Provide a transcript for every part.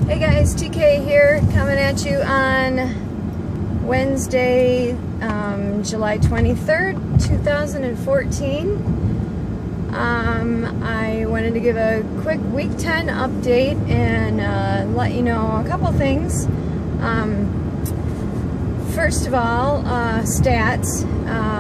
Hey guys, TK here, coming at you on Wednesday, July 23rd, 2014. I wanted to give a quick week 10 update and let you know a couple things. First of all, stats.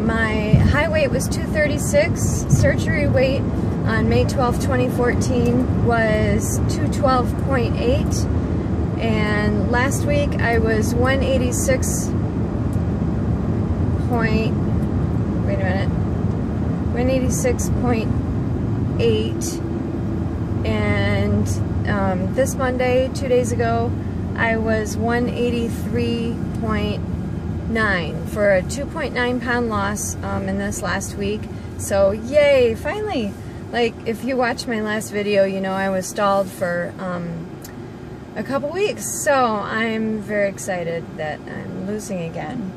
My height weight was 236, surgery weight on May 12, 2014 was 212.8, and last week I was 186.8, and this Monday, 2 days ago, I was 183.9 for a 2.9 pound loss in this last week. So yay, finally! Like, if you watched my last video, you know I was stalled for a couple weeks, so I'm very excited that I'm losing again.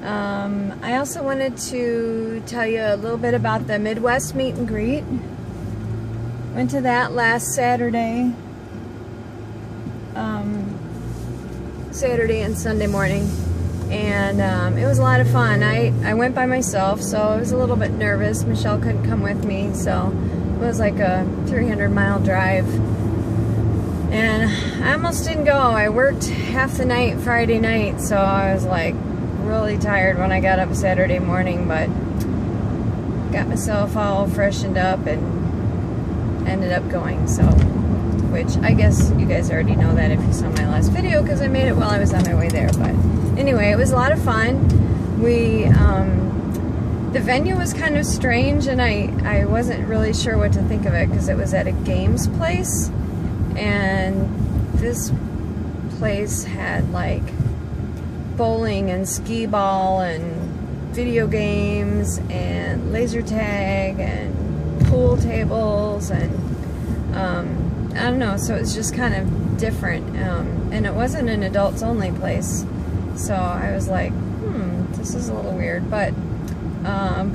I also wanted to tell you a little bit about the Midwest meet and greet. Went to that last Saturday, Saturday and Sunday morning, and it was a lot of fun. I went by myself, so I was a little bit nervous. Michelle couldn't come with me, so it was like a 300-mile drive, and I almost didn't go. I worked half the night Friday night, so I was like really tired when I got up Saturday morning, but got myself all freshened up and ended up going, so, which I guess you guys already know that if you saw my last video, because I made it while I was on my way there. But anyway, it was a lot of fun. The venue was kind of strange, and I wasn't really sure what to think of it, because it was at a games place, and this place had like bowling and skee ball and video games and laser tag and pool tables, and I don't know, so it was just kind of different, and it wasn't an adults only place, so I was like, this is a little weird, but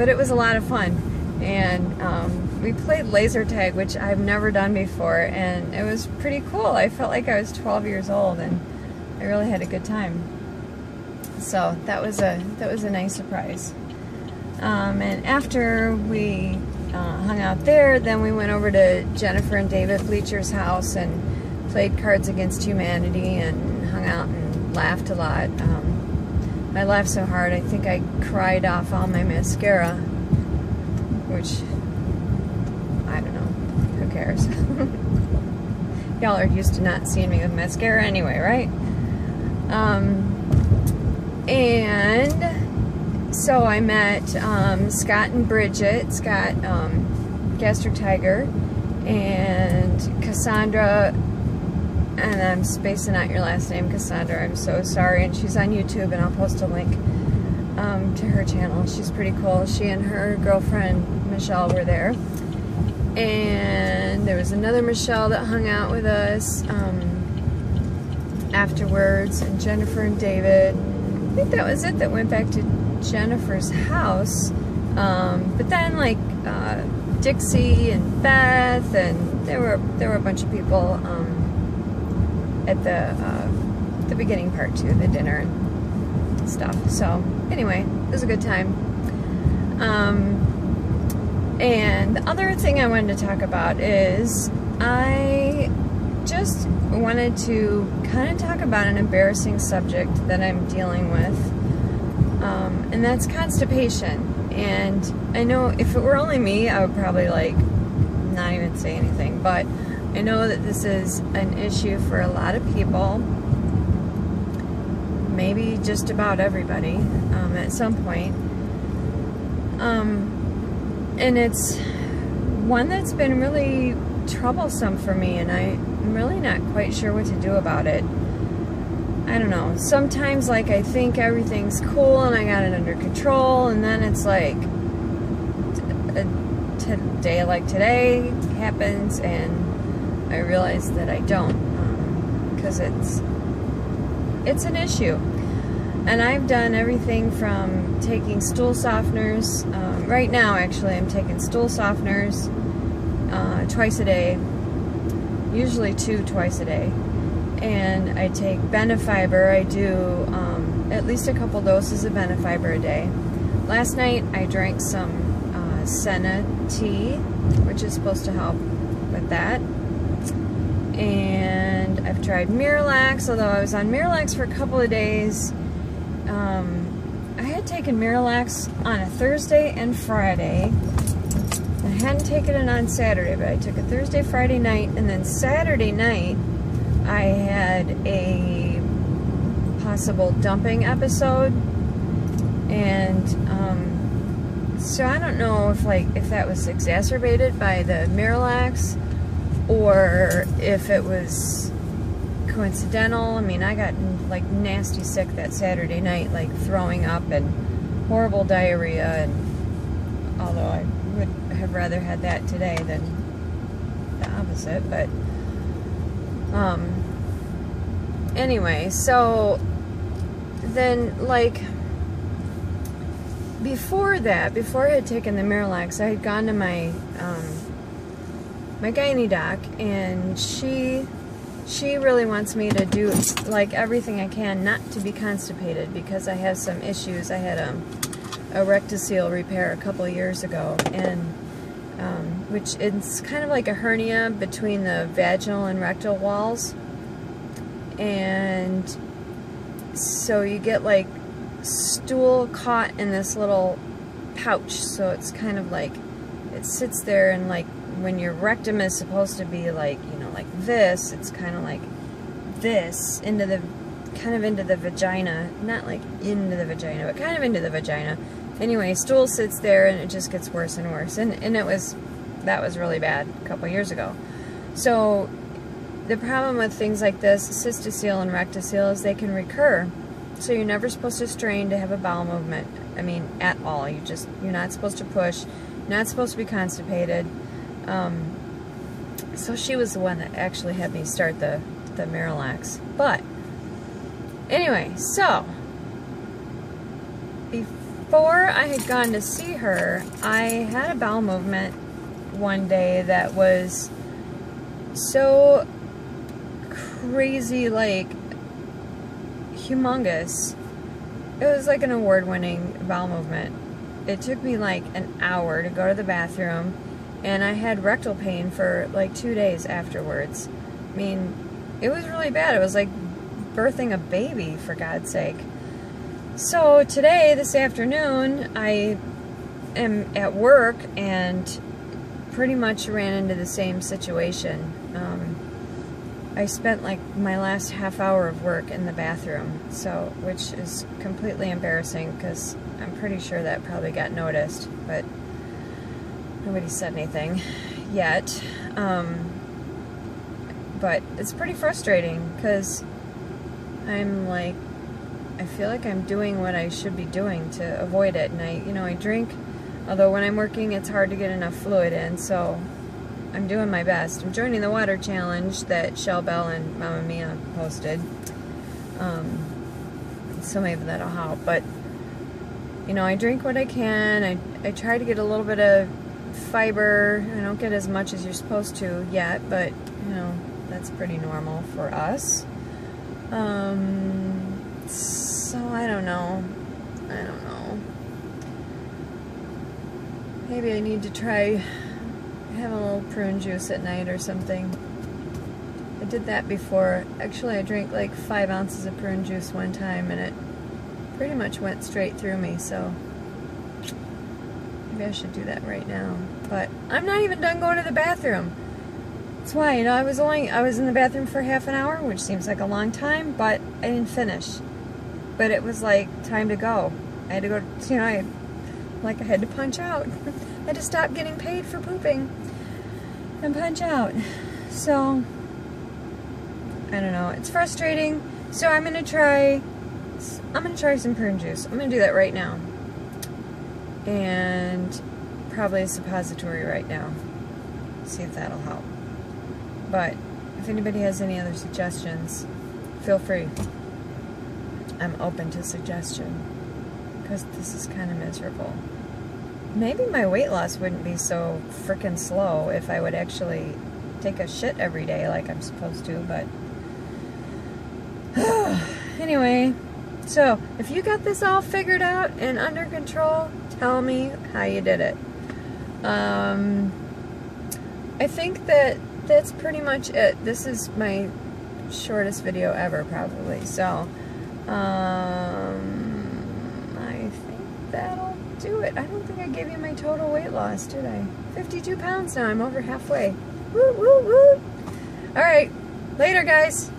it was a lot of fun, and we played laser tag, which I've never done before, and it was pretty cool. I felt like I was 12 years old, and I really had a good time, so that was a nice surprise. And after we hung out there, then we went over to Jennifer and David Bleacher's house and played Cards Against Humanity and hung out and laughed a lot. I laughed so hard I think I cried off all my mascara, which, I don't know, who cares? Y'all are used to not seeing me with mascara anyway, right? And so I met Scott and Bridget, Scott Gaster Tiger, and Cassandra, and I'm spacing out your last name, Cassandra, I'm so sorry, and she's on YouTube, and I'll post a link to her channel. She's pretty cool. She and her girlfriend Michelle were there, and there was another Michelle that hung out with us afterwards, and Jennifer and David. I think that was it that went back to Jennifer's house, but then like Dixie and Beth, and there were a bunch of people at the beginning part too, the dinner and stuff. So anyway, it was a good time. And the other thing I wanted to talk about is I just wanted to kind of talk about an embarrassing subject that I'm dealing with, and that's constipation. And I know if it were only me, I would probably like not even say anything, but I know that this is an issue for a lot of people, maybe just about everybody at some point, and it's one that's been really troublesome for me, and I'm really not quite sure what to do about it. I don't know, sometimes like I think everything's cool and I got it under control, and then it's like a day like today happens and I realize that I don't, because it's an issue. And I've done everything from taking stool softeners, right now actually I'm taking stool softeners twice a day, usually 2 twice a day, and I take Benefiber. I do at least a couple doses of Benefiber a day. Last night I drank some Senna tea, which is supposed to help with that. And I've tried Miralax, although I was on Miralax for a couple of days. I had taken Miralax on a Thursday and Friday. I hadn't taken it on Saturday, but I took it Thursday, Friday night, and then Saturday night I had a possible dumping episode. And so I don't know if that was exacerbated by the Miralax or if it was coincidental. I mean, I got like nasty sick that Saturday night, like throwing up and horrible diarrhea, and although I would have rather had that today than the opposite, but anyway, so then, like, before that, before I had taken the Miralax, I had gone to my my gynae doc, and she really wants me to do like everything I can not to be constipated, because I have some issues. I had a rectocele repair a couple of years ago, and which it's kind of like a hernia between the vaginal and rectal walls, and so you get like stool caught in this little pouch, so it's kind of like it sits there, and like when your rectum is supposed to be like, you know, like this, it's kind of like this into the vagina, not like into the vagina, but kind of into the vagina. Anyway, stool sits there and it just gets worse and worse, and that was really bad a couple years ago. So the problem with things like this, cystocele and rectocele, is they can recur. So you're never supposed to strain to have a bowel movement. I mean, at all. You're not supposed to push. You're not supposed to be constipated. So she was the one that actually had me start the Miralax. But anyway, so before I had gone to see her, I had a bowel movement one day that was so crazy, like humongous. It was like an award-winning bowel movement. It took me like an hour to go to the bathroom, and I had rectal pain for like 2 days afterwards. I mean, it was really bad. It was like birthing a baby, for God's sake. So today, this afternoon, I am at work and pretty much ran into the same situation. I spent like my last half hour of work in the bathroom, so, which is completely embarrassing because I'm pretty sure that probably got noticed, but nobody said anything yet. But it's pretty frustrating because I'm like, I feel like I'm doing what I should be doing to avoid it, and I drink, although when I'm working it's hard to get enough fluid in, so I'm doing my best. I'm joining the water challenge that Shell Bell and Mama Mia posted, so maybe that'll help. But I drink what I can. I try to get a little bit of fiber. I don't get as much as you're supposed to yet, but that's pretty normal for us. So I don't know. Maybe I need to try having a little prune juice at night or something. I did that before. Actually, I drank like 5 ounces of prune juice one time, and it pretty much went straight through me, so maybe I should do that right now. But I'm not even done going to the bathroom. That's why, I was in the bathroom for half an hour, which seems like a long time, but I didn't finish. But it was like time to go. I had to go, I had to punch out. I had to stop getting paid for pooping and punch out. So, I don't know. It's frustrating. So I'm gonna try some prune juice. I'm gonna do that right now. And probably a suppository right now. See if that'll help. But if anybody has any other suggestions, feel free. I'm open to suggestion, because this is kind of miserable. Maybe my weight loss wouldn't be so frickin' slow if I would actually take a shit every day like I'm supposed to, but Anyway, so if you got this all figured out and under control, tell me how you did it. I think that's pretty much it. This is my shortest video ever, probably. So, I think that'll do it. I don't think I gave you my total weight loss, did I? 52 pounds now. I'm over halfway. Woo, woo, woo. All right. Later, guys.